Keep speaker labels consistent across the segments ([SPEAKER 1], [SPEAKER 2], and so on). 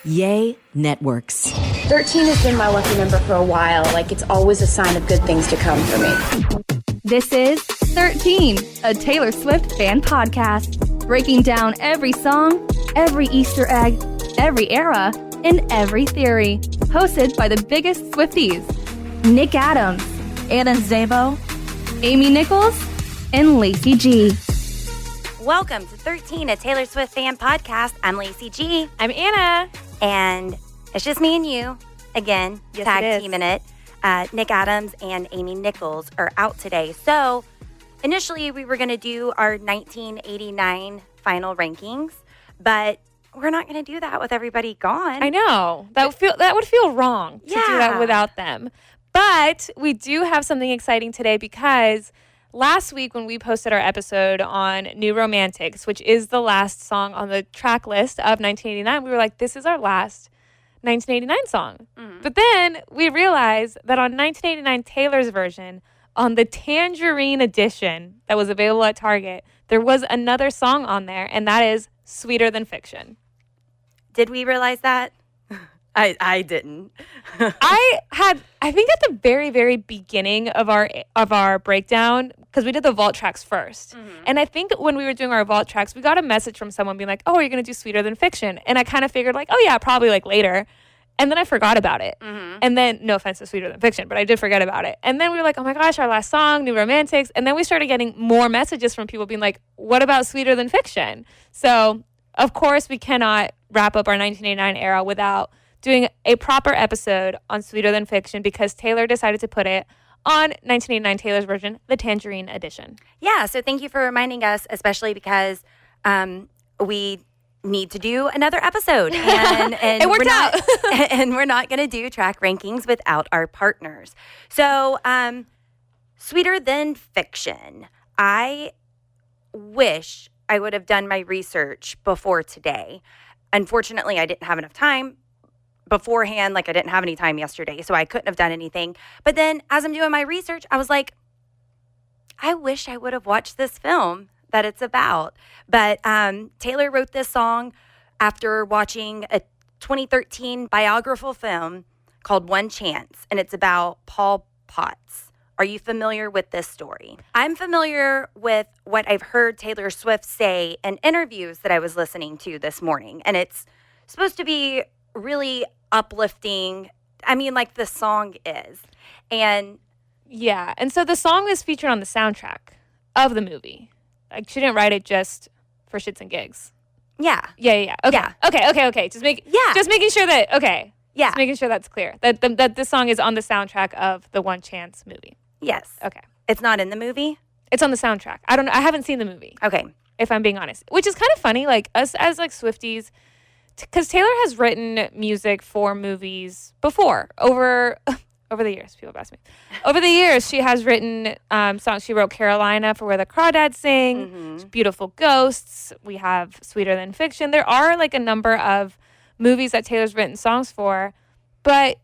[SPEAKER 1] Yay Networks.
[SPEAKER 2] 13 has been my lucky number for a while. Like, it's always a sign of good things to come for me.
[SPEAKER 3] This is 13, a Taylor Swift fan podcast, breaking down every song, every Easter egg, every era, and every theory. Hosted by the biggest Swifties, Nick Adams, Anna Szabo, Amy Nichols, and Lacey Gee.
[SPEAKER 4] Welcome to 13, a Taylor Swift fan podcast. I'm Lacey Gee.
[SPEAKER 5] I'm Anna.
[SPEAKER 4] And it's just me and you again,
[SPEAKER 5] yes,
[SPEAKER 4] tag teaming it. Nick Adams and Amy Nichols are out today. So initially we were going to do our 1989 final rankings, but we're not going to do that with everybody gone.
[SPEAKER 5] I know. That would feel wrong to do that without them. But we do have something exciting today because last week when we posted our episode on New Romantics, which is the last song on the track list of 1989, we were like, this is our last 1989 song. Mm-hmm. But then we realized that on 1989 Taylor's version, on the Tangerine edition that was available at Target, there was another song on there, and that is Sweeter Than Fiction.
[SPEAKER 4] Did we realize that? I didn't.
[SPEAKER 5] I think at the very, very beginning of our breakdown, because we did the vault tracks first. Mm-hmm. And I think when we were doing our vault tracks, we got a message from someone being like, oh, are you going to do Sweeter Than Fiction? And I kind of figured like, oh yeah, probably like later. And then I forgot about it. Mm-hmm. And then, no offense to Sweeter Than Fiction, but I did forget about it. And then we were like, oh my gosh, our last song, New Romantics. And then we started getting more messages from people being like, what about Sweeter Than Fiction? So, of course, we cannot wrap up our 1989 era without doing a proper episode on Sweeter Than Fiction because Taylor decided to put it on 1989 Taylor's version, the Tangerine edition.
[SPEAKER 4] Yeah, so thank you for reminding us, especially because we need to do another episode. And
[SPEAKER 5] it worked out.
[SPEAKER 4] And we're not going to do track rankings without our partners. So, Sweeter Than Fiction. I wish I would have done my research before today. Unfortunately, I didn't have enough time beforehand. Like, I didn't have any time yesterday, so I couldn't have done anything. But then as I'm doing my research, I was like, I wish I would have watched this film that it's about. But Taylor wrote this song after watching a 2013 biographical film called One Chance, and it's about Paul Potts. Are you familiar with this story? I'm familiar with what I've heard Taylor Swift say in interviews that I was listening to this morning, and it's supposed to be really uplifting. I mean, like the song is. And
[SPEAKER 5] yeah, and so the song is featured on the soundtrack of the movie. Like, she didn't write it just for shits and gigs.
[SPEAKER 4] Yeah.
[SPEAKER 5] Yeah. Okay. Yeah. Okay. Just making sure that Just making sure that's clear. That this song is on the soundtrack of the One Chance movie.
[SPEAKER 4] Yes.
[SPEAKER 5] Okay.
[SPEAKER 4] It's not in the movie?
[SPEAKER 5] It's on the soundtrack. I don't know. I haven't seen the movie.
[SPEAKER 4] Okay.
[SPEAKER 5] If I'm being honest. Which is kind of funny, like us as like Swifties, because Taylor has written music for movies before over the years. People have asked me. Over the years, she has written songs. She wrote Carolina for Where the Crawdads Sing, Beautiful Ghosts. We have Sweeter Than Fiction. There are like a number of movies that Taylor's written songs for, but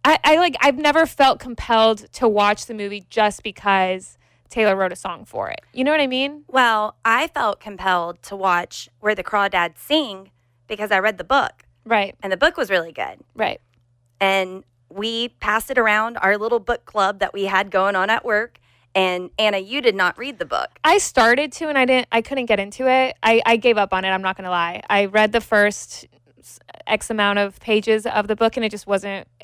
[SPEAKER 5] I've never felt compelled to watch the movie just because Taylor wrote a song for it. You know what I mean?
[SPEAKER 4] Well, I felt compelled to watch Where the Crawdads Sing because I read the book.
[SPEAKER 5] Right.
[SPEAKER 4] And the book was really good.
[SPEAKER 5] Right.
[SPEAKER 4] And we passed it around our little book club that we had going on at work. And Anna, you did not read the book. I
[SPEAKER 5] started to, and I couldn't get into it. I gave up on it. I'm not going to lie. I read the first X amount of pages of the book, and it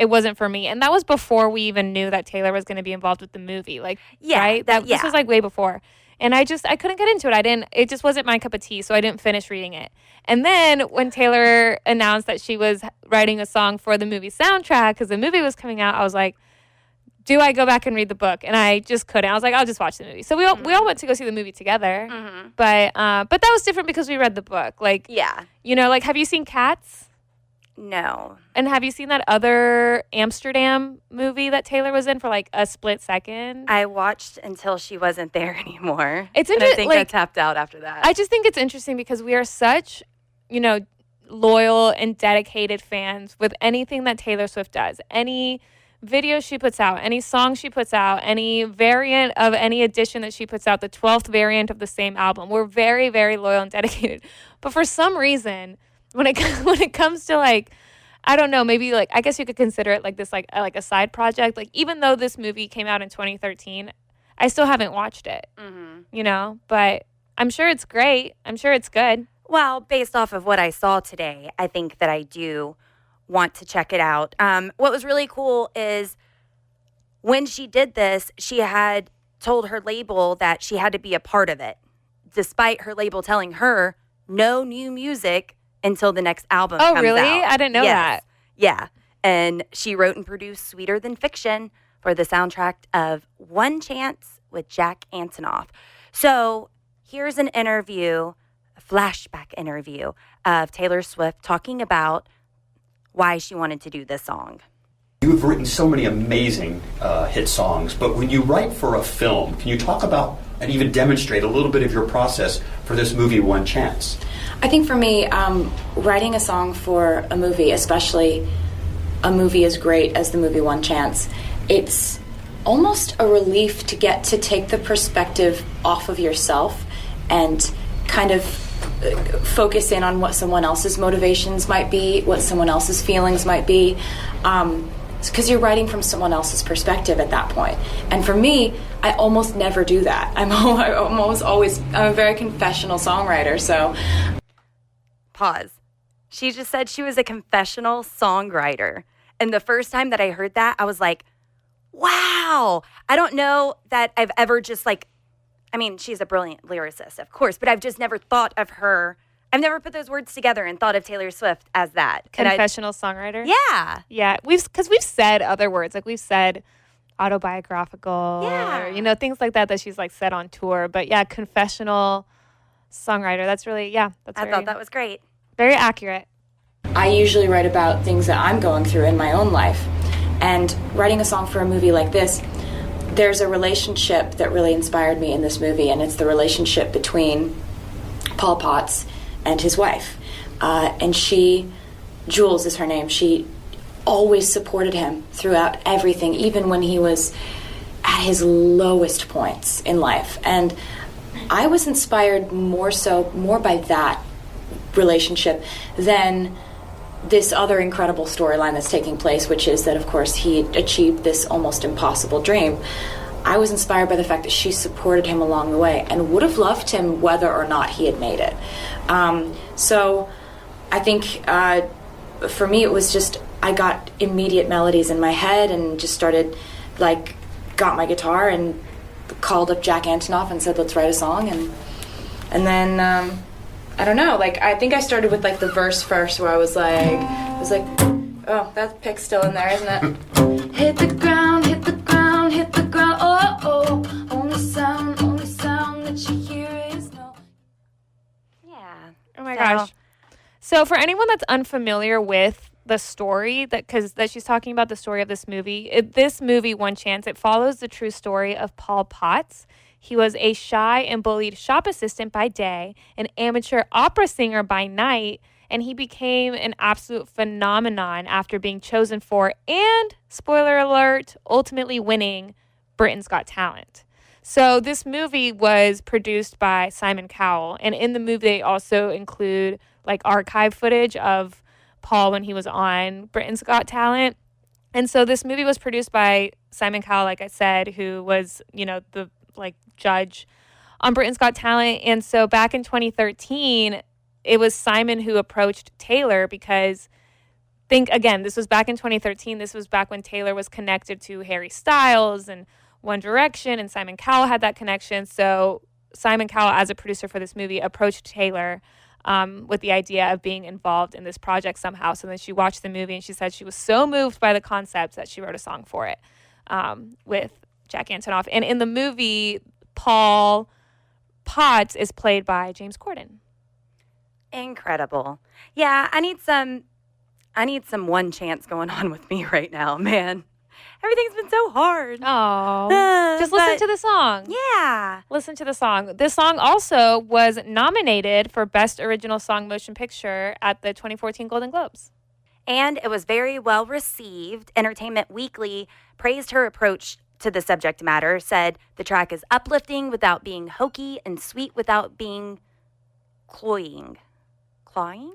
[SPEAKER 5] wasn't for me. And that was before we even knew that Taylor was going to be involved with the movie. Like,
[SPEAKER 4] yeah,
[SPEAKER 5] right? This was like way before. And I couldn't get into it. It just wasn't my cup of tea, so I didn't finish reading it. And then when Taylor announced that she was writing a song for the movie soundtrack, because the movie was coming out, I was like, do I go back and read the book? And I just couldn't. I was like, I'll just watch the movie. So we all went to go see the movie together. Mm-hmm. But that was different because we read the book. Like,
[SPEAKER 4] yeah.
[SPEAKER 5] You know, like, have you seen Cats?
[SPEAKER 4] No.
[SPEAKER 5] And have you seen that other Amsterdam movie that Taylor was in for like a split second?
[SPEAKER 4] I watched until she wasn't there anymore.
[SPEAKER 5] It's interesting.
[SPEAKER 4] I think I tapped out after that.
[SPEAKER 5] I just think it's interesting because we are such, loyal and dedicated fans with anything that Taylor Swift does. Any video she puts out, any song she puts out, any variant of any edition that she puts out, the 12th variant of the same album. We're very, very loyal and dedicated. But for some reason, when it comes to like, I don't know, maybe like, I guess you could consider it like this, like a side project. Like, even though this movie came out in 2013, I still haven't watched it, you know, but I'm sure it's great. I'm sure it's good.
[SPEAKER 4] Well, based off of what I saw today, I think that I do want to check it out. What was really cool is when she did this, she had told her label that she had to be a part of it, despite her label telling her no new music until the next album comes out.
[SPEAKER 5] Oh, really? I didn't know that.
[SPEAKER 4] Yeah. And she wrote and produced Sweeter Than Fiction for the soundtrack of One Chance with Jack Antonoff. So here's an interview, a flashback interview of Taylor Swift talking about why she wanted to do this song.
[SPEAKER 6] You've written so many amazing hit songs, but when you write for a film, can you talk about and even demonstrate a little bit of your process for this movie, One Chance?
[SPEAKER 2] I think for me, writing a song for a movie, especially a movie as great as the movie One Chance, it's almost a relief to get to take the perspective off of yourself and kind of focus in on what someone else's motivations might be, what someone else's feelings might be. Because you're writing from someone else's perspective at that point. And for me, I almost never do that. I'm a very confessional songwriter, so.
[SPEAKER 4] Pause. She just said she was a confessional songwriter. And the first time that I heard that, I was like, wow. I don't know that I've ever just like, I mean, she's a brilliant lyricist, of course, but I've just never thought of her. I've never put those words together and thought of Taylor Swift as that.
[SPEAKER 5] Confessional songwriter?
[SPEAKER 4] Yeah.
[SPEAKER 5] Yeah. Because we've said other words. Like we've said autobiographical or, you know, things like that she's like said on tour. But yeah, confessional songwriter. That's really, I
[SPEAKER 4] thought that was great.
[SPEAKER 5] Very accurate.
[SPEAKER 2] I usually write about things that I'm going through in my own life. And writing a song for a movie like this, there's a relationship that really inspired me in this movie, and it's the relationship between Paul Potts and his wife. And she, Jules is her name, she always supported him throughout everything, even when he was at his lowest points in life. And I was inspired more by that relationship than this other incredible storyline that's taking place, which is that, of course, he achieved this almost impossible dream. I was inspired by the fact that she supported him along the way and would have loved him whether or not he had made it. So I think for me it was just, I got immediate melodies in my head and just started, like, got my guitar and called up Jack Antonoff and said, let's write a song. And then, I don't know, like, I think I started with, like, the verse first where I was like, oh, that pick's still in there, isn't it? Hit the ground, hit the ground, hit the ground, oh, oh, only sound that you hear is no.
[SPEAKER 4] Yeah.
[SPEAKER 5] Oh my gosh. So for anyone that's unfamiliar with the story, that she's talking about the story of this movie, this movie, One Chance, it follows the true story of Paul Potts. He was a shy and bullied shop assistant by day, an amateur opera singer by night, and he became an absolute phenomenon after being chosen for, and, spoiler alert, ultimately winning Britain's Got Talent. So this movie was produced by Simon Cowell, and in the movie they also include like archive footage of Paul when he was on Britain's Got Talent. And so this movie was produced by Simon Cowell, like I said, who was, you know, the like judge on Britain's Got Talent. And so back in 2013, it was Simon who approached Taylor because this was back in 2013. This was back when Taylor was connected to Harry Styles and One Direction, and Simon Cowell had that connection. So Simon Cowell, as a producer for this movie, approached Taylor with the idea of being involved in this project somehow. So then she watched the movie and she said she was so moved by the concept that she wrote a song for it with Jack Antonoff. And in the movie, Paul Potts is played by James Corden.
[SPEAKER 4] Incredible. Yeah, I need some One Chance going on with me right now, man. Everything's been so hard.
[SPEAKER 5] Oh, just listen to the song.
[SPEAKER 4] Yeah.
[SPEAKER 5] Listen to the song. This song also was nominated for Best Original Song Motion Picture at the 2014 Golden Globes.
[SPEAKER 4] And it was very well received. Entertainment Weekly praised her approach to the subject matter, said the track is uplifting without being hokey and sweet without being cloying. Clawing?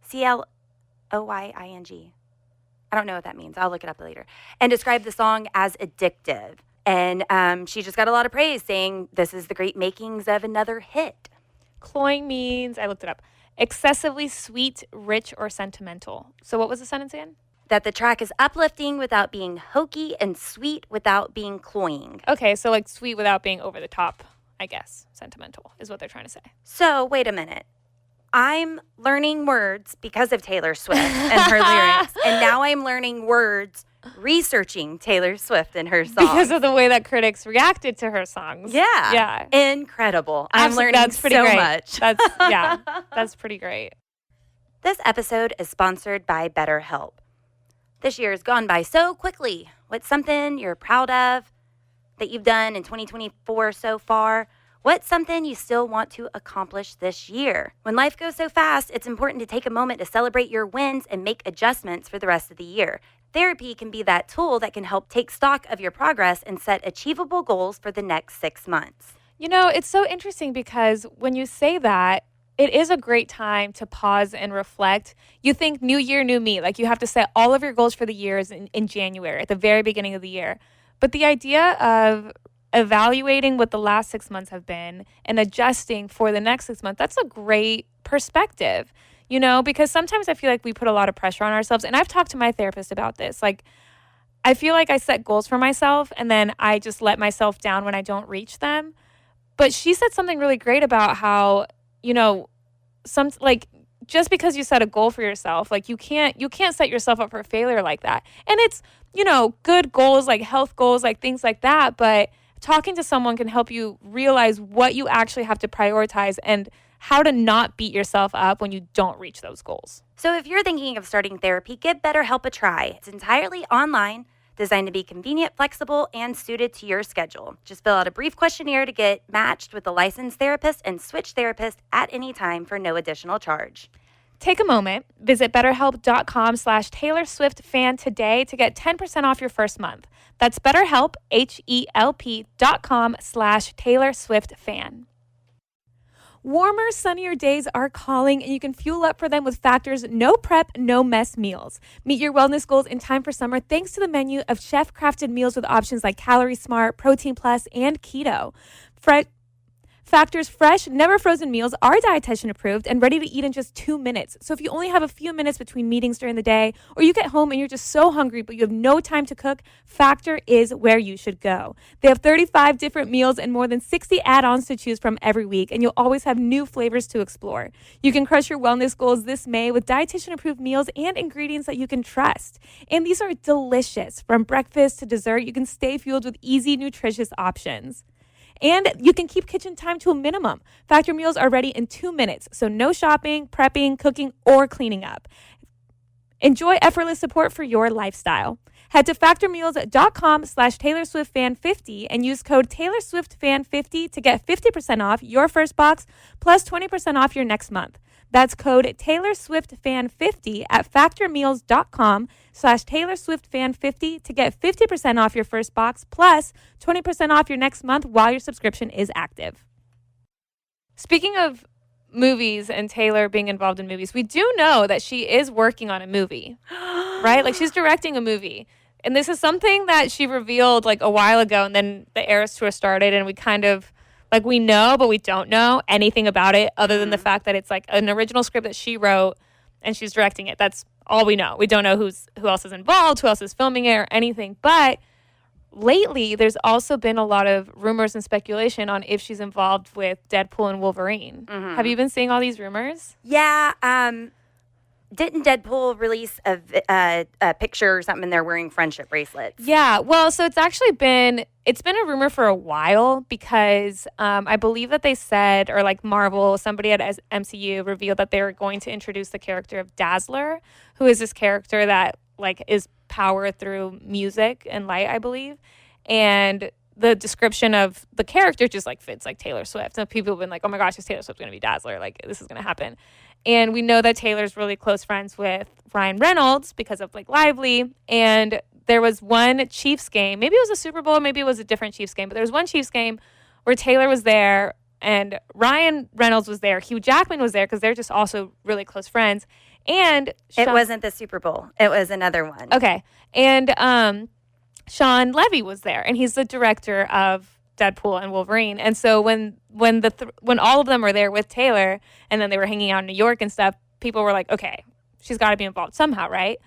[SPEAKER 4] Cloying. I don't know what that means. I'll look it up later. And described the song as addictive. And she just got a lot of praise, saying this is the great makings of another hit.
[SPEAKER 5] Cloying means, I looked it up, excessively sweet, rich, or sentimental. So what was the sentence again?
[SPEAKER 4] That the track is uplifting without being hokey and sweet without being cloying.
[SPEAKER 5] Okay, so like sweet without being over the top, I guess. Sentimental is what they're trying to say.
[SPEAKER 4] So wait a minute. I'm learning words because of Taylor Swift and her lyrics. And now I'm learning words researching Taylor Swift and her songs.
[SPEAKER 5] Because of the way that critics reacted to her songs.
[SPEAKER 4] Yeah.
[SPEAKER 5] Yeah.
[SPEAKER 4] Incredible. I'm learning
[SPEAKER 5] that's pretty
[SPEAKER 4] so
[SPEAKER 5] great.
[SPEAKER 4] much.
[SPEAKER 5] That's pretty great.
[SPEAKER 4] This episode is sponsored by BetterHelp. This year has gone by so quickly. What's something you're proud of that you've done in 2024 so far? What's something you still want to accomplish this year? When life goes so fast, it's important to take a moment to celebrate your wins and make adjustments for the rest of the year. Therapy can be that tool that can help take stock of your progress and set achievable goals for the next 6 months.
[SPEAKER 5] You know, it's so interesting because when you say that, it is a great time to pause and reflect. You think new year, new me. Like you have to set all of your goals for the years in January, at the very beginning of the year. But the idea of evaluating what the last 6 months have been and adjusting for the next 6 months, that's a great perspective, you know, because sometimes I feel like we put a lot of pressure on ourselves. And I've talked to my therapist about this. Like, I feel like I set goals for myself and then I just let myself down when I don't reach them. But she said something really great about how, you know, just because you set a goal for yourself, like you can't set yourself up for failure like that. And it's, you know, good goals, like health goals, like things like that. But talking to someone can help you realize what you actually have to prioritize and how to not beat yourself up when you don't reach those goals.
[SPEAKER 4] So if you're thinking of starting therapy, give BetterHelp a try. It's entirely online, designed to be convenient, flexible, and suited to your schedule. Just fill out a brief questionnaire to get matched with a licensed therapist and switch therapists at any time for no additional charge.
[SPEAKER 5] Take a moment, visit betterhelp.com/Taylor Swift fan today to get 10% off your first month. That's BetterHelp, HELP.com/Taylor Swift fan. Warmer, sunnier days are calling, and you can fuel up for them with Factor's no prep, no mess meals. Meet your wellness goals in time for summer thanks to the menu of chef-crafted meals with options like Calorie Smart, Protein Plus, and Keto. Factor's fresh, never frozen meals are dietitian approved and ready to eat in just 2 minutes. So if you only have a few minutes between meetings during the day, or you get home and you're just so hungry but you have no time to cook, Factor is where you should go. They have 35 different meals and more than 60 add-ons to choose from every week, and you'll always have new flavors to explore. You can crush your wellness goals this May with dietitian approved meals and ingredients that you can trust. And these are delicious. From breakfast to dessert, you can stay fueled with easy, nutritious options. And you can keep kitchen time to a minimum. Factor meals are ready in 2 minutes, so no shopping, prepping, cooking, or cleaning up. Enjoy effortless support for your lifestyle. Head to factormeals.com/Taylor Swift fan 50 and use code Taylor Swift fan 50 to get 50% off your first box plus 20% off your next month. That's code Taylor Swift fan 50 at factormeals.com/Taylor Swift fan 50 to get 50% off your first box plus 20% off your next month while your subscription is active. Speaking of movies and Taylor being involved in movies, we do know that she is working on a movie, right? Like she's directing a movie. And this is something that she revealed like a while ago, and then the Eras Tour started and we kind of like we know, but we don't know anything about it other than the fact that it's like an original script that she wrote and she's directing it. That's all we know. We don't know who else is involved, who else is filming it or anything. But lately, there's also been a lot of rumors and speculation on if she's involved with Deadpool and Wolverine. Mm-hmm. Have you been seeing all these rumors?
[SPEAKER 4] Yeah. Didn't Deadpool release a picture or something and they're wearing friendship bracelets?
[SPEAKER 5] Yeah. Well, so it's been a rumor for a while because I believe that they said, or like Marvel, somebody at MCU revealed that they were going to introduce the character of Dazzler, who is this character that like is power through music and light, I believe. And the description of the character just like fits like Taylor Swift. So people have been like, oh my gosh, is Taylor Swift going to be Dazzler? Like this is going to happen. And we know that Taylor's really close friends with Ryan Reynolds because of like Lively. And there was one Chiefs game, maybe it was a Super Bowl, maybe it was a different Chiefs game, but there was one Chiefs game where Taylor was there and Ryan Reynolds was there. Hugh Jackman was there because they're just also really close friends. And
[SPEAKER 4] It wasn't the Super Bowl. It was another one.
[SPEAKER 5] Okay. And Sean Levy was there, and he's the director of Deadpool and Wolverine. And so when all of them were there with Taylor, and then they were hanging out in New York and stuff, people were like, okay, she's got to be involved somehow, right?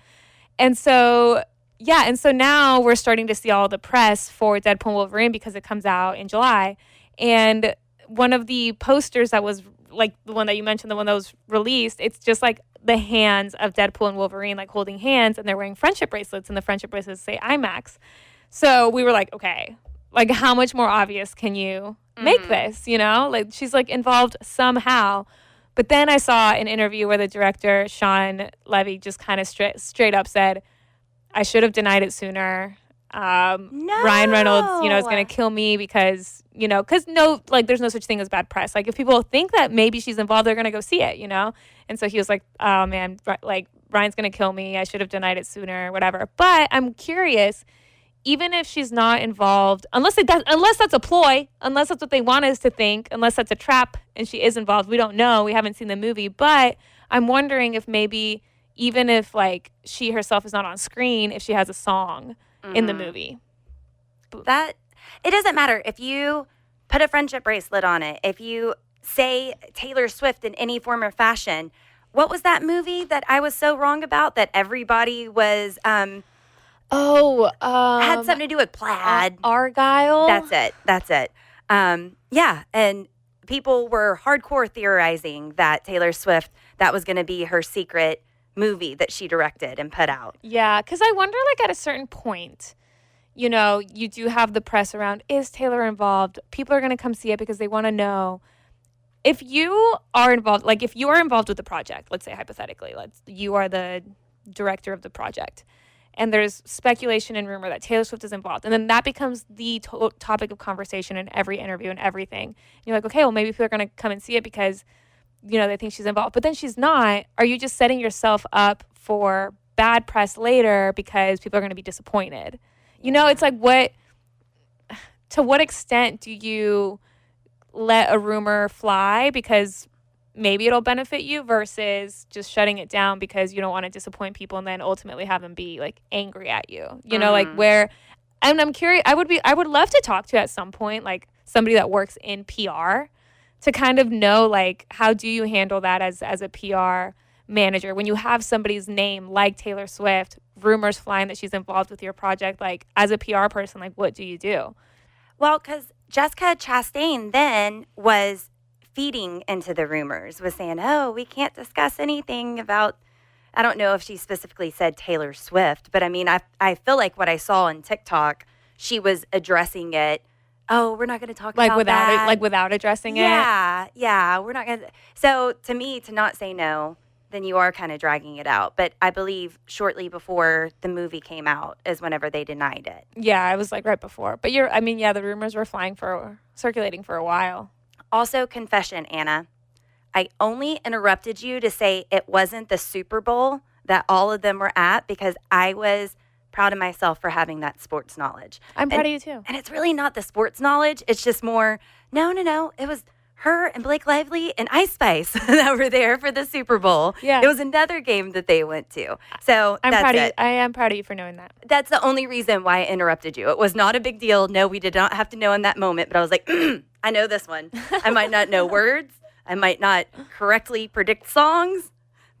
[SPEAKER 5] And so, yeah, and so now we're starting to see all the press for Deadpool and Wolverine because it comes out in July. And one of the posters that was, like, the one that you mentioned, the one that was released, it's just, like, the hands of Deadpool and Wolverine, like, holding hands, and they're wearing friendship bracelets, and the friendship bracelets say IMAX. So we were like, okay, like, how much more obvious can you make this, you know? Like, she's, like, involved somehow. But then I saw an interview where the director, Sean Levy, just kind of straight up said, I should have denied it sooner.
[SPEAKER 4] No.
[SPEAKER 5] Ryan Reynolds, is going to kill me because no, like, there's no such thing as bad press. Like, if people think that maybe she's involved, they're going to go see it, And so he was like, oh, man, like, Ryan's going to kill me. I should have denied it sooner, whatever. But I'm curious, even if she's not involved, unless that's a ploy, unless that's what they want us to think, unless that's a trap and she is involved, we don't know. We haven't seen the movie. But I'm wondering if maybe even if, like, she herself is not on screen, if she has a song in the movie.
[SPEAKER 4] That it doesn't matter if you put a friendship bracelet on it, if you say Taylor Swift in any form or fashion. What was that movie that I was so wrong about that everybody was had something to do with plaid?
[SPEAKER 5] Argyle.
[SPEAKER 4] That's it. Yeah, and people were hardcore theorizing that Taylor Swift, that was going to be her secret movie that she directed and put out.
[SPEAKER 5] Yeah, because I wonder, like, at a certain point, you do have the press around, is Taylor involved? People are going to come see it because they want to know. If you are involved, like, if you are involved with the project, let's say hypothetically, you are the director of the project, and there's speculation and rumor that Taylor Swift is involved, and then that becomes the topic of conversation in every interview and everything. And you're like, okay, well, maybe people are going to come and see it because they think she's involved, but then she's not. Are you just setting yourself up for bad press later because people are going to be disappointed? It's like, to what extent do you let a rumor fly because maybe it'll benefit you versus just shutting it down because you don't want to disappoint people and then ultimately have them be, like, angry at you, like, where, and I'm curious, I would love to talk to at some point, like, somebody that works in PR to kind of know, like, how do you handle that as a PR manager when you have somebody's name like Taylor Swift, rumors flying that she's involved with your project, like, as a PR person, like, what do you do?
[SPEAKER 4] Well, because Jessica Chastain then was feeding into the rumors, was saying, oh, we can't discuss anything about, I don't know if she specifically said Taylor Swift, but I mean, I feel like what I saw on TikTok, she was addressing it. Oh, we're not going to talk about that.
[SPEAKER 5] Without addressing it?
[SPEAKER 4] Yeah, we're not going to. So to me, to not say no, then you are kind of dragging it out. But I believe shortly before the movie came out is whenever they denied it.
[SPEAKER 5] Yeah, it was like right before. But the rumors were circulating for a while.
[SPEAKER 4] Also, confession, Anna. I only interrupted you to say it wasn't the Super Bowl that all of them were at because I was proud of myself for having that sports knowledge.
[SPEAKER 5] I'm proud of you too.
[SPEAKER 4] And it's really not the sports knowledge. It's just more, no. It was her and Blake Lively and Ice Spice that were there for the Super Bowl.
[SPEAKER 5] Yeah.
[SPEAKER 4] It was another game that they went to. So
[SPEAKER 5] I'm
[SPEAKER 4] that's
[SPEAKER 5] proud of
[SPEAKER 4] it.
[SPEAKER 5] you. I am proud of you for knowing that.
[SPEAKER 4] That's the only reason why I interrupted you. It was not a big deal. No, we did not have to know in that moment. But I was like, I know this one. I might not know words. I might not correctly predict songs.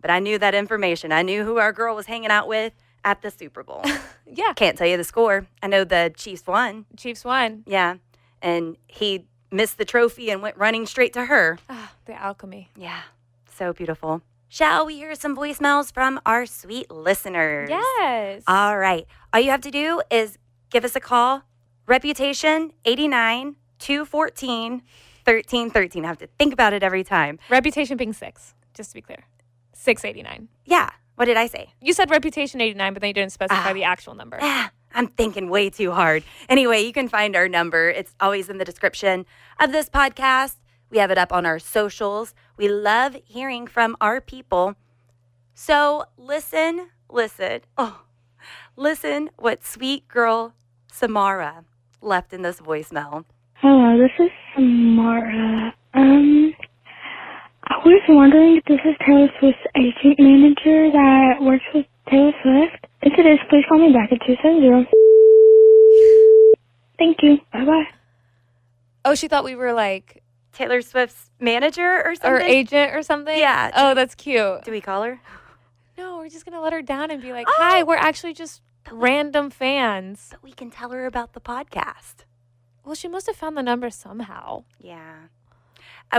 [SPEAKER 4] But I knew that information. I knew who our girl was hanging out with at the Super Bowl.
[SPEAKER 5] Yeah.
[SPEAKER 4] Can't tell you the score. I know the Chiefs won.
[SPEAKER 5] Chiefs won.
[SPEAKER 4] Yeah. And he missed the trophy and went running straight to her.
[SPEAKER 5] Ah, the alchemy.
[SPEAKER 4] Yeah. So beautiful. Shall we hear some voicemails from our sweet listeners?
[SPEAKER 5] Yes.
[SPEAKER 4] All right. All you have to do is give us a call. Reputation 89 214 1313. I have to think about it every time.
[SPEAKER 5] Reputation being 6, just to be clear. 689.
[SPEAKER 4] Yeah. What did I say?
[SPEAKER 5] You said Reputation 89, but then you didn't specify the actual number.
[SPEAKER 4] I'm thinking way too hard. Anyway, you can find our number. It's always in the description of this podcast. We have it up on our socials. We love hearing from our people. So listen what sweet girl Samara left in this voicemail.
[SPEAKER 7] Hello, this is Samara. I was wondering if this is Taylor Swift's agent manager that works with Taylor Swift. If it is, please call me back at 270. Thank you. Bye-bye.
[SPEAKER 5] Oh, she thought we were like
[SPEAKER 4] Taylor Swift's manager or something?
[SPEAKER 5] or agent or something?
[SPEAKER 4] Yeah.
[SPEAKER 5] Oh, that's cute.
[SPEAKER 4] Do we call her?
[SPEAKER 5] No, we're just going to let her down and be like,
[SPEAKER 4] Oh.
[SPEAKER 5] hi, we're actually just random fans.
[SPEAKER 4] But we can tell her about the podcast.
[SPEAKER 5] Well, she must have found the number somehow.
[SPEAKER 4] Yeah.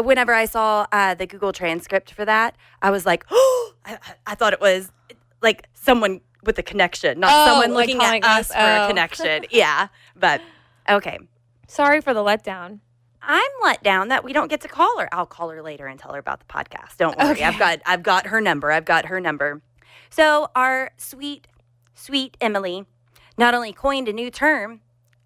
[SPEAKER 4] Whenever I saw the Google transcript for that, I was like, oh, I thought it was like someone with a connection, not someone
[SPEAKER 5] like
[SPEAKER 4] looking at
[SPEAKER 5] calling
[SPEAKER 4] us
[SPEAKER 5] us.
[SPEAKER 4] for a connection. Yeah. But okay.
[SPEAKER 5] Sorry for the letdown.
[SPEAKER 4] I'm let down that we don't get to call her. I'll call her later and tell her about the podcast. Don't worry.
[SPEAKER 5] Okay.
[SPEAKER 4] I've got her number. So our sweet Emily not only coined a new term,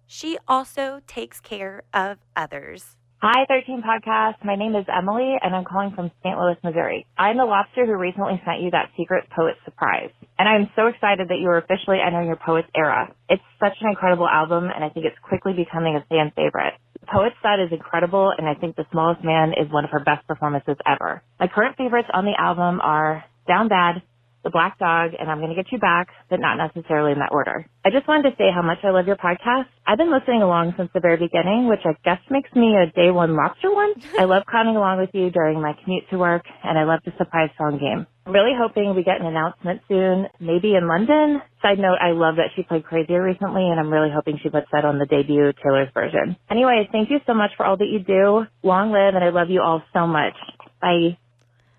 [SPEAKER 4] she also takes care of others.
[SPEAKER 8] Hi, 13 Podcast. My name is Emily, and I'm calling from St. Louis, Missouri. I'm the lobster who recently sent you that secret poet surprise. And I'm so excited that you are officially entering your poet's era. It's such an incredible album, and I think it's quickly becoming a fan favorite. Poet's Stud is incredible, and I think The Smallest Man is one of her best performances ever. My current favorites on the album are Down Bad, The Black Dog, and I'm Gonna Get You Back, but not necessarily in that order. I just wanted to say how much I love your podcast. I've been listening along since the very beginning, which I guess makes me a day one lobster one. I love clowning along with you during my commute to work, and I love the surprise song game. I'm really hoping we get an announcement soon, maybe in London. Side note, I love that she played Crazier recently, and I'm really hoping she puts that on the debut Taylor's version. Anyways, thank you so much for all that you do. Long live, and I love you all so much. Bye.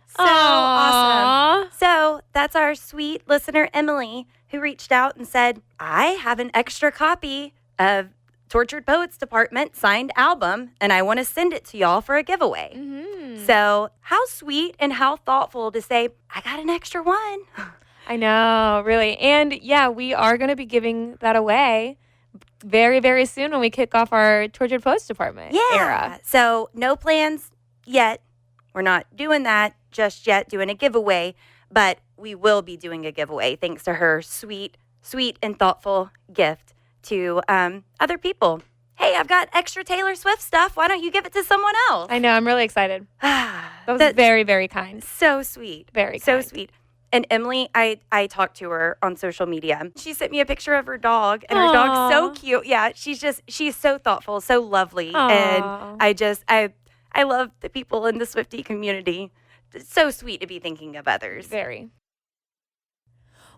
[SPEAKER 4] So awesome. So that's our sweet listener, Emily, who reached out and said, I have an extra copy of Tortured Poets Department signed album, and I want to send it to y'all for a giveaway.
[SPEAKER 5] Mm-hmm.
[SPEAKER 4] So how sweet and how thoughtful to say, I got an extra one.
[SPEAKER 5] I know, really. And yeah, we are going to be giving that away very, very soon when we kick off our Tortured Poets Department era.
[SPEAKER 4] So no plans yet. We're not doing that just yet, doing a giveaway, but we will be doing a giveaway thanks to her sweet and thoughtful gift to other people. Hey, I've got extra Taylor Swift stuff. Why don't you give it to someone else?
[SPEAKER 5] I know, I'm really excited. That was very, very kind.
[SPEAKER 4] So sweet.
[SPEAKER 5] Very
[SPEAKER 4] so
[SPEAKER 5] kind.
[SPEAKER 4] sweet. And Emily, I talked to her on social media. She sent me a picture of her dog, and her dog's so cute. Yeah, she's so thoughtful, so lovely.
[SPEAKER 5] Aww.
[SPEAKER 4] And I love the people in the Swiftie community. It's so sweet to be thinking of others.
[SPEAKER 5] Very.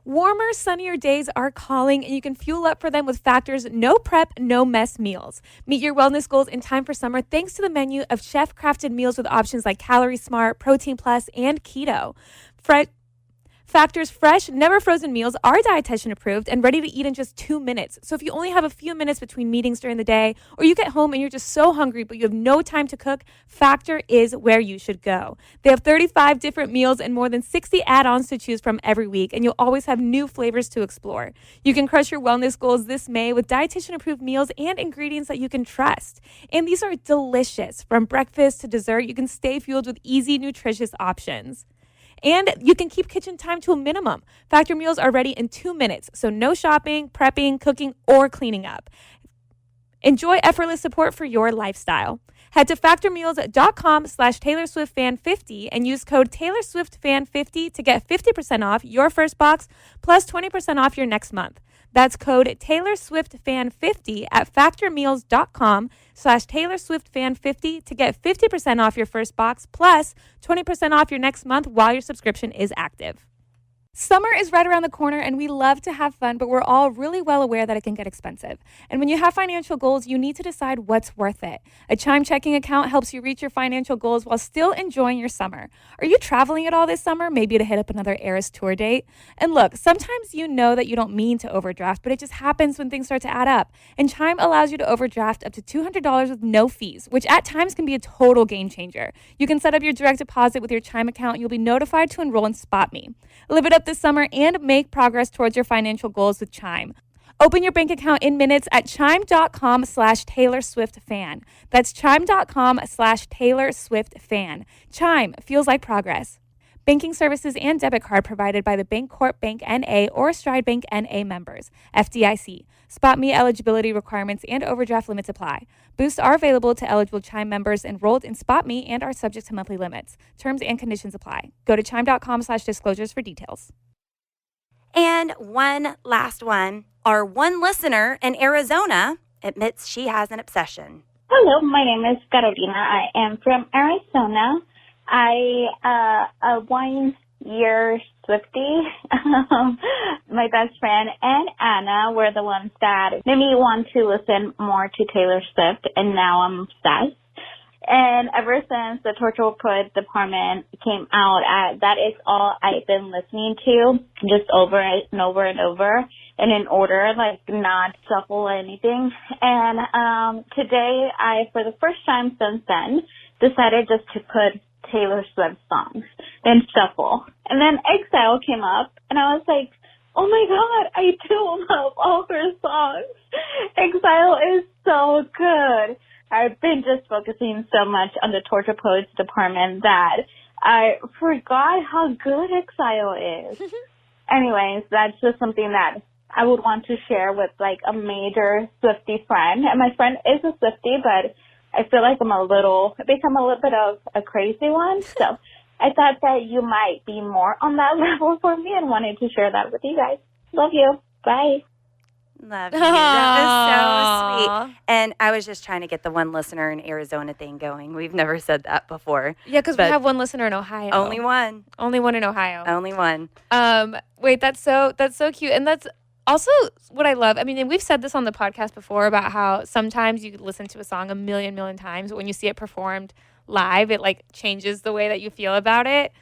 [SPEAKER 5] Warmer, sunnier days are calling, and you can fuel up for them with Factor's no prep, no mess meals. Meet your wellness goals in time for summer thanks to the menu of chef-crafted meals with options like Calorie Smart, Protein Plus, and Keto. Factor's fresh, never frozen meals are dietitian approved and ready to eat in just 2 minutes. So if you only have a few minutes between meetings during the day, or you get home and you're just so hungry but you have no time to cook, Factor is where you should go. They have 35 different meals and more than 60 add-ons to choose from every week, and you'll always have new flavors to explore. You can crush your wellness goals this May with dietitian approved meals and ingredients that you can trust. And these are delicious. From breakfast to dessert, you can stay fueled with easy, nutritious options. And you can keep kitchen time to a minimum. Factor meals are ready in 2 minutes, so no shopping, prepping, cooking, or cleaning up. Enjoy effortless support for your lifestyle. Head to factormeals.com/TaylorSwiftFan50 and use code TaylorSwiftFan50 to get 50% off your first box plus 20% off your next month. That's code TaylorSwiftFan50 at factormeals.com/TaylorSwiftFan50 to get 50% off your first box plus 20% off your next month while your subscription is active. Summer is right around the corner, and we love to have fun, but we're all really well aware that it can get expensive. And when you have financial goals, you need to decide what's worth it. A Chime checking account helps you reach your financial goals while still enjoying your summer. Are you traveling at all this summer? Maybe to hit up another Eras tour date? And look, sometimes you know that you don't mean to overdraft, but it just happens when things start to add up. And Chime allows you to overdraft up to $200 with no fees, which at times can be a total game changer. You can set up your direct deposit with your Chime account, and you'll be notified to enroll in SpotMe. Live it up this summer and make progress towards your financial goals with Chime. Open your bank account in minutes at chime.com/TaylorSwiftFan. That's chime.com/TaylorSwiftFan. Chime feels like progress. Banking services and debit card provided by the Bancorp Bank N.A. or Stride Bank N.A. members. FDIC. SpotMe eligibility requirements and overdraft limits apply. Boosts are available to eligible Chime members enrolled in SpotMe and are subject to monthly limits. Terms and conditions apply. Go to chime.com/disclosures for details.
[SPEAKER 4] And one last one. Our one listener in Arizona admits she has an obsession.
[SPEAKER 9] Hello, my name is Carolina. I am from Arizona. A 1 year Swiftie. My best friend and Anna were the ones that made me want to listen more to Taylor Swift, and now I'm obsessed. And ever since the Torture Poet Department came out, that is all I've been listening to, just over and over and over, and in order, like not shuffle or anything. And today, I, for the first time since then, decided just to put Taylor Swift songs and shuffle. And then Exile came up, and I was like, oh my God, I do love all her songs. Exile is so good. I've been just focusing so much on the Torture Poets Department that I forgot how good Exile is. Anyways, that's just something that I would want to share with like a major Swiftie friend. And my friend is a Swiftie, but I feel like I've become a little bit of a crazy one. So I thought that you might be more on that level for me and wanted to share that with you guys. Love you. Bye.
[SPEAKER 4] Love you. That was so sweet. And I was just trying to get the one listener in Arizona thing going. We've never said that before.
[SPEAKER 5] Yeah, because we have one listener in Ohio.
[SPEAKER 4] Only one.
[SPEAKER 5] Only one in Ohio.
[SPEAKER 4] Only one.
[SPEAKER 5] Wait, that's so cute. And that's also what I love. I mean, and we've said this on the podcast before about how sometimes you listen to a song a million times, but when you see it performed live, it like changes the way that you feel about it.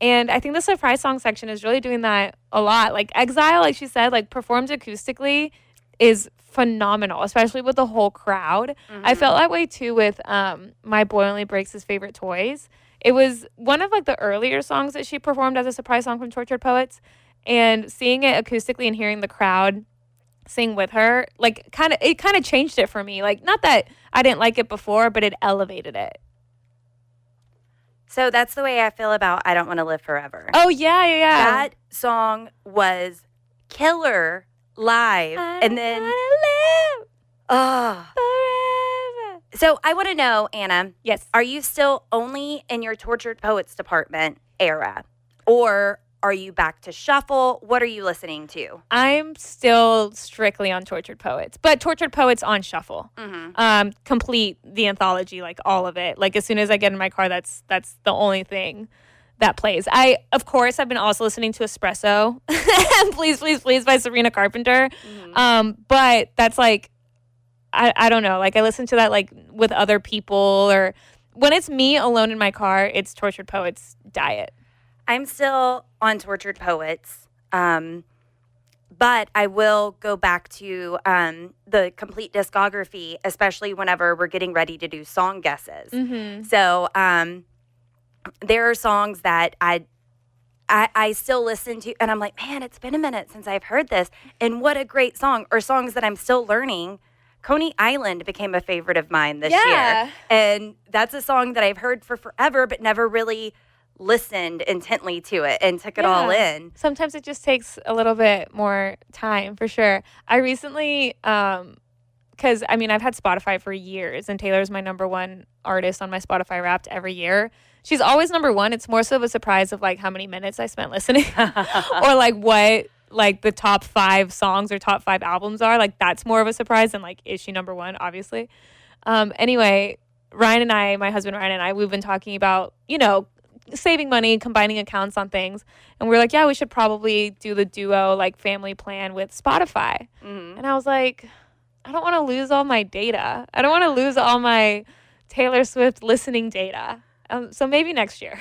[SPEAKER 5] And I think the surprise song section is really doing that a lot. Like Exile, like she said, like performed acoustically is phenomenal, especially with the whole crowd. Mm-hmm. I felt that way too with My Boy Only Breaks His Favorite Toys. It was one of like the earlier songs that she performed as a surprise song from Tortured Poets, and seeing it acoustically and hearing the crowd sing with her, like it kind of changed it for me. Like not that I didn't like it before, but it elevated it.
[SPEAKER 4] So that's the way I feel about I Don't Want to Live Forever.
[SPEAKER 5] Oh, yeah.
[SPEAKER 4] That song was killer live. And then,
[SPEAKER 5] forever.
[SPEAKER 4] So I want to know, Anna.
[SPEAKER 5] Yes.
[SPEAKER 4] Are you still only in your Tortured Poets Department era? Or are you back to shuffle? What are you listening to?
[SPEAKER 5] I'm still strictly on Tortured Poets, but Tortured Poets on shuffle. Mm-hmm. Complete the anthology, like all of it. Like as soon as I get in my car, that's the only thing that plays. Of course, I've been also listening to Espresso and Please, Please, Please by Sabrina Carpenter. Mm-hmm. But that's like, I don't know. Like I listen to that like with other people, or when it's me alone in my car, it's Tortured Poets diet.
[SPEAKER 4] I'm still on Tortured Poets, but I will go back to the complete discography, especially whenever we're getting ready to do song guesses. Mm-hmm. So there are songs that I still listen to, and I'm like, man, it's been a minute since I've heard this, and what a great song, or songs that I'm still learning. Coney Island became a favorite of mine this year, and that's a song that I've heard for forever, but never really listened intently to it and took it all in.
[SPEAKER 5] Sometimes it just takes a little bit more time, for sure. I recently, because I mean, I've had Spotify for years, and Taylor's my number one artist on my Spotify Wrapped every year. She's always number one. It's more so of a surprise of like how many minutes I spent listening or like what like the top 5 songs or top 5 albums are. Like that's more of a surprise than like, is she number one, obviously. Anyway, Ryan and I, my husband Ryan and I, we've been talking about, saving money, combining accounts on things. And we're like, yeah, we should probably do the duo, like family plan with Spotify. Mm-hmm. And I was like, I don't want to lose all my data. I don't want to lose all my Taylor Swift listening data. So maybe next year.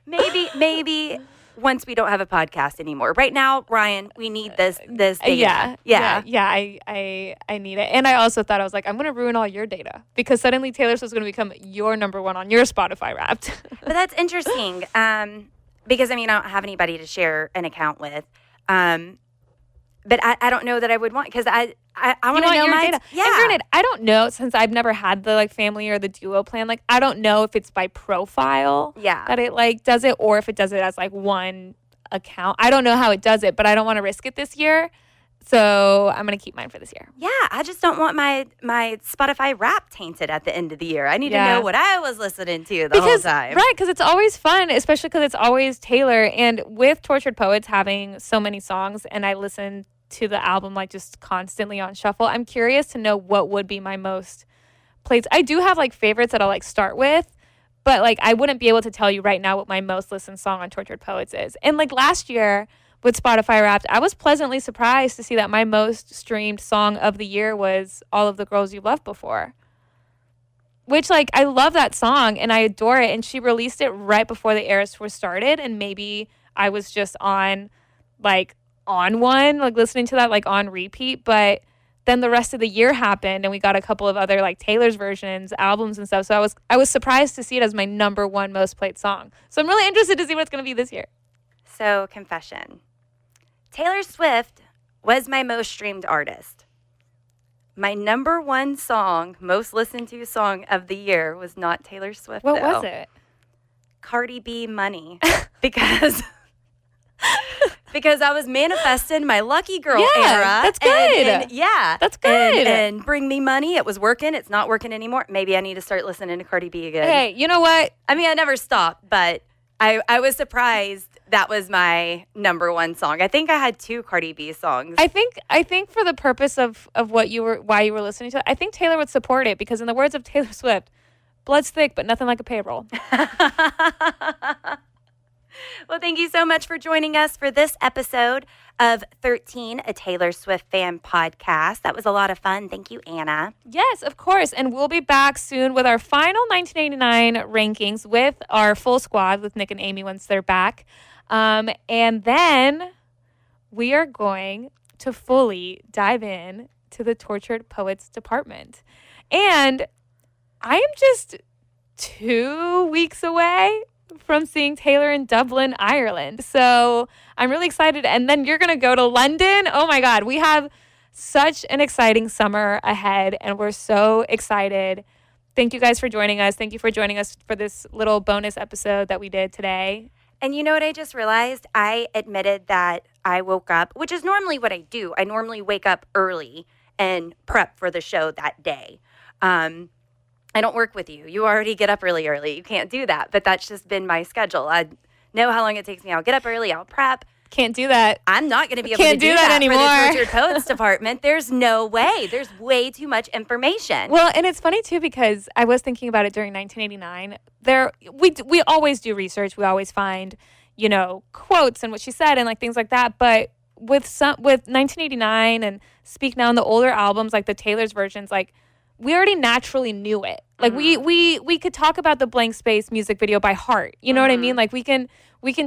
[SPEAKER 4] maybe once we don't have a podcast anymore. Right now, Ryan, we need this data.
[SPEAKER 5] Yeah. I need it. And I also thought, I was like, I'm going to ruin all your data because suddenly Taylor Swift is going to become your number one on your Spotify Wrapped.
[SPEAKER 4] But that's interesting because, I mean, I don't have anybody to share an account with. But I don't know that I would want, because I I want
[SPEAKER 5] You
[SPEAKER 4] to
[SPEAKER 5] want
[SPEAKER 4] know
[SPEAKER 5] your
[SPEAKER 4] my
[SPEAKER 5] data.
[SPEAKER 4] Yeah.
[SPEAKER 5] And granted, I don't know, since I've never had the like family or the duo plan, like I don't know if it's by profile that it like does it, or if it does it as like one account. I don't know how it does it, but I don't want to risk it this year. So I'm going to keep mine for this year.
[SPEAKER 4] Yeah, I just don't want my Spotify Wrap tainted at the end of the year. I need to know what I was listening to the whole time.
[SPEAKER 5] Right, because it's always fun, especially because it's always Taylor. And with Tortured Poets having so many songs, and I listen to the album like just constantly on shuffle, I'm curious to know what would be my most played. I do have like favorites that I'll like start with, but like I wouldn't be able to tell you right now what my most listened song on Tortured Poets is. And like last year with Spotify Wrapped, I was pleasantly surprised to see that my most streamed song of the year was All of the Girls You Loved Before. Which, like, I love that song and I adore it. And she released it right before the Eras Tour started. And maybe I was just on one, like listening to that like on repeat. But then the rest of the year happened and we got a couple of other like Taylor's versions, albums and stuff. So I was surprised to see it as my number one most played song. So I'm really interested to see what it's going to be this year.
[SPEAKER 4] So, confession. Taylor Swift was my most streamed artist. My number one song, most listened to song of the year was not Taylor Swift.
[SPEAKER 5] What was it?
[SPEAKER 4] Cardi B, Money. because I was manifesting my lucky girl era.
[SPEAKER 5] That's good.
[SPEAKER 4] And
[SPEAKER 5] that's good.
[SPEAKER 4] And Bring Me Money. It was working. It's not working anymore. Maybe I need to start listening to Cardi B again.
[SPEAKER 5] Hey, you know what?
[SPEAKER 4] I mean, I never stopped, but I was surprised that was my number one song. I think I had 2 Cardi B songs.
[SPEAKER 5] I think for the purpose of why you were listening to it, I think Taylor would support it because in the words of Taylor Swift, blood's thick, but nothing like a payroll.
[SPEAKER 4] Well, thank you so much for joining us for this episode of 13, a Taylor Swift fan podcast. That was a lot of fun. Thank you, Anna.
[SPEAKER 5] Yes, of course. And we'll be back soon with our final 1989 rankings with our full squad with Nick and Amy once they're back. And then we are going to fully dive in to the Tortured Poets department. And I am just 2 weeks away from seeing Taylor in Dublin, Ireland. So I'm really excited. And then you're going to go to London. Oh my God. We have such an exciting summer ahead and we're so excited. Thank you guys for joining us. Thank you for joining us for this little bonus episode that we did today.
[SPEAKER 4] And you know what I just realized? I admitted that I woke up, which is normally what I do. I normally wake up early and prep for the show that day. I don't work with you. You already get up really early. You can't do that. But that's just been my schedule. I know how long it takes me. I'll get up early. I'll prep.
[SPEAKER 5] Can't do that.
[SPEAKER 4] I'm not going to be able to do that anymore for the Tortured Poets department. There's no way. There's way too much information.
[SPEAKER 5] Well, and it's funny too because I was thinking about it during 1989. We always do research. We always find, quotes and what she said and like things like that. But with 1989 and Speak Now and the older albums, like the Taylor's versions, like we already naturally knew it. Like we could talk about the Blank Space music video by heart. You know what I mean? Like we can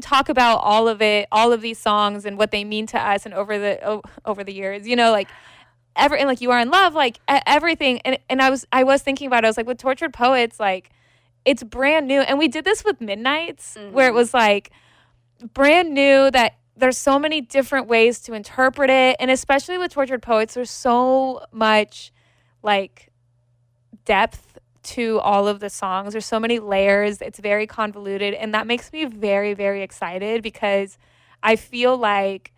[SPEAKER 5] talk about all of it, all of these songs and what they mean to us and over the years, and like You Are in Love, like everything. And I was thinking about it. I was like, with Tortured Poets, like it's brand new. And we did this with Midnights where it was like brand new that there's so many different ways to interpret it. And especially with Tortured Poets, there's so much like depth to all of the songs. There's so many layers. It's very convoluted. And that makes me very, very excited because I feel like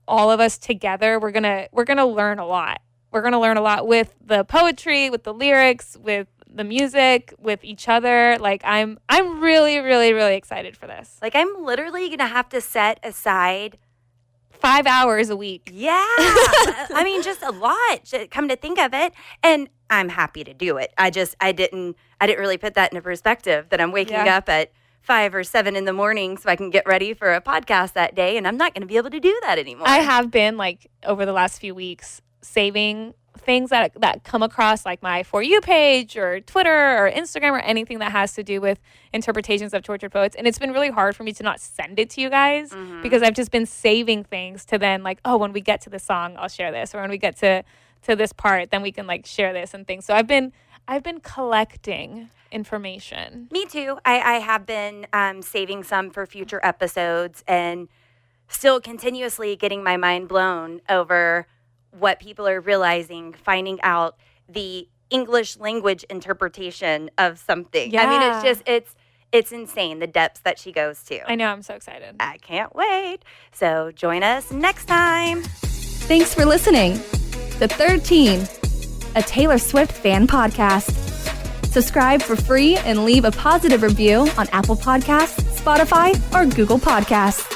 [SPEAKER 5] all of us together, we're gonna learn a lot. We're gonna learn a lot with the poetry, with the lyrics, with the music, with each other. Like I'm really, really, really excited for this.
[SPEAKER 4] Like I'm literally gonna have to set aside
[SPEAKER 5] 5 hours a week.
[SPEAKER 4] Yeah. I mean, just a lot, come to think of it. And I'm happy to do it. I didn't really put that into perspective that I'm waking up at 5 or 7 in the morning so I can get ready for a podcast that day. And I'm not going to be able to do that anymore.
[SPEAKER 5] I have been like over the last few weeks saving things that come across like my For You page or Twitter or Instagram or anything that has to do with interpretations of Tortured Poets. And it's been really hard for me to not send it to you guys because I've just been saving things to then like, oh, when we get to the song, I'll share this. Or when we get to this part, then we can like share this and things. So I've been collecting information.
[SPEAKER 4] Me too. I have been saving some for future episodes and still continuously getting my mind blown over what people are realizing, finding out the English language interpretation of something. I mean,
[SPEAKER 5] Yeah.
[SPEAKER 4] it's insane, the depths that she goes to.
[SPEAKER 5] I know, I'm so excited.
[SPEAKER 4] I can't wait. So join us next time.
[SPEAKER 3] Thanks for listening. The 13, a Taylor Swift fan podcast. Subscribe for free and leave a positive review on Apple Podcasts, Spotify, or Google Podcasts.